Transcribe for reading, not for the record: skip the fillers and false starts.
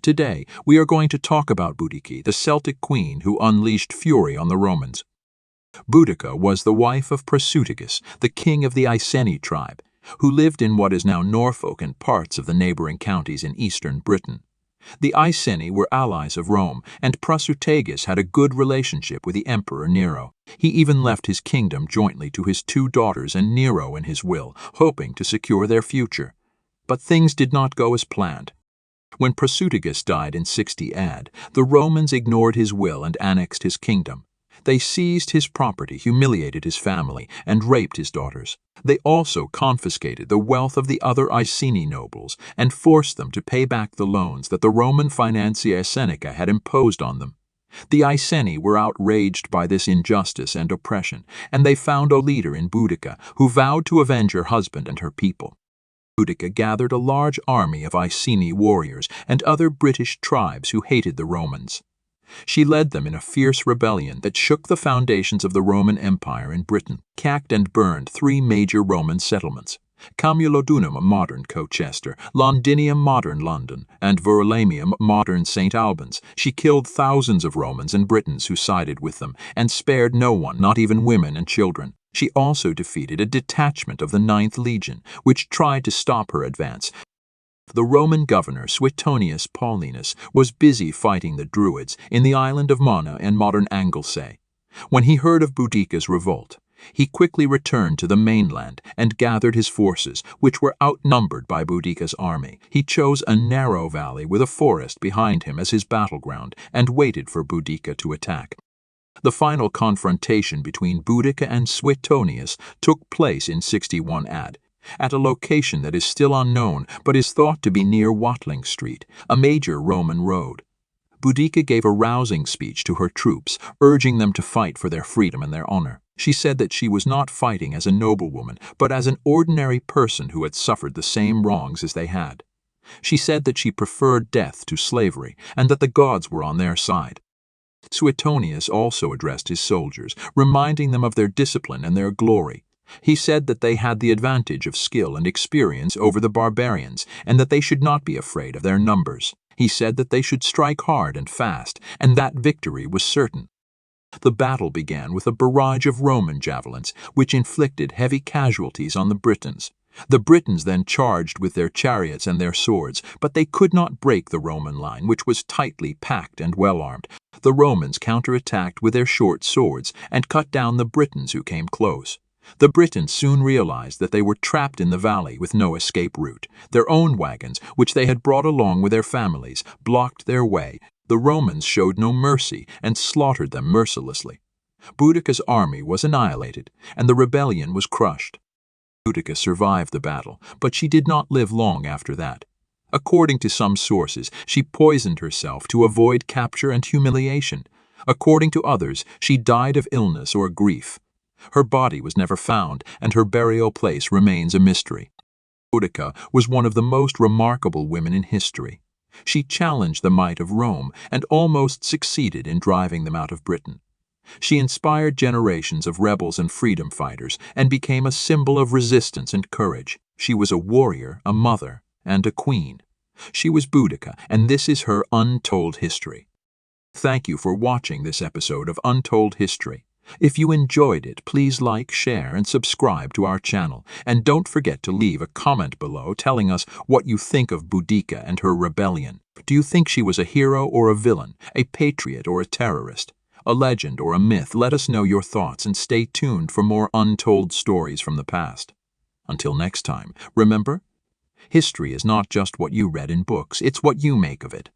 Today, we are going to talk about Boudica, the Celtic queen who unleashed fury on the Romans. Boudica was the wife of Prasutagus, the king of the Iceni tribe, who lived in what is now Norfolk and parts of the neighboring counties in eastern Britain. The Iceni were allies of Rome, and Prasutagus had a good relationship with the Emperor Nero. He even left his kingdom jointly to his two daughters and Nero in his will, hoping to secure their future. But things did not go as planned. When Prasutagus died in 60 AD, the Romans ignored his will and annexed his kingdom. They seized his property, humiliated his family, and raped his daughters. They also confiscated the wealth of the other Iceni nobles and forced them to pay back the loans that the Roman financier Seneca had imposed on them. The Iceni were outraged by this injustice and oppression, and they found a leader in Boudica who vowed to avenge her husband and her people. Boudica gathered a large army of Iceni warriors and other British tribes who hated the Romans. She led them in a fierce rebellion that shook the foundations of the Roman Empire in Britain, sacked and burned 3 major Roman settlements: Camulodunum, modern Colchester; Londinium, modern London; and Verulamium, modern St. Albans. She killed thousands of Romans and Britons who sided with them, and spared no one, not even women and children. She also defeated a detachment of the 9th Legion, which tried to stop her advance. The Roman governor Suetonius Paulinus was busy fighting the Druids in the island of Mana and modern Anglesey. When he heard of Boudica's revolt, he quickly returned to the mainland and gathered his forces, which were outnumbered by Boudica's army. He chose a narrow valley with a forest behind him as his battleground and waited for Boudica to attack. The final confrontation between Boudica and Suetonius took place in 61 AD. At a location that is still unknown but is thought to be near Watling Street, a major Roman road. Boudica gave a rousing speech to her troops, urging them to fight for their freedom and their honor. She said that she was not fighting as a noblewoman, but as an ordinary person who had suffered the same wrongs as they had. She said that she preferred death to slavery, and that the gods were on their side. Suetonius also addressed his soldiers, reminding them of their discipline and their glory. He said that they had the advantage of skill and experience over the barbarians, and that they should not be afraid of their numbers. He said that they should strike hard and fast, and that victory was certain. The battle began with a barrage of Roman javelins, which inflicted heavy casualties on the Britons. The Britons then charged with their chariots and their swords, but they could not break the Roman line, which was tightly packed and well-armed. The Romans counterattacked with their short swords and cut down the Britons who came close. The Britons soon realized that they were trapped in the valley with no escape route. Their own wagons, which they had brought along with their families, blocked their way. The Romans showed no mercy and slaughtered them mercilessly. Boudica's army was annihilated, and the rebellion was crushed. Boudica survived the battle, but she did not live long after that. According to some sources, she poisoned herself to avoid capture and humiliation. According to others, she died of illness or grief. Her body was never found, and her burial place remains a mystery. Boudica was one of the most remarkable women in history. She challenged the might of Rome and almost succeeded in driving them out of Britain. She inspired generations of rebels and freedom fighters and became a symbol of resistance and courage. She was a warrior, a mother, and a queen. She was Boudica, and this is her untold history. Thank you for watching this episode of Untold History. If you enjoyed it, please like, share, and subscribe to our channel. And don't forget to leave a comment below telling us what you think of Boudica and her rebellion. Do you think she was a hero or a villain, a patriot or a terrorist, a legend or a myth? Let us know your thoughts and stay tuned for more untold stories from the past. Until next time, remember, history is not just what you read in books, it's what you make of it.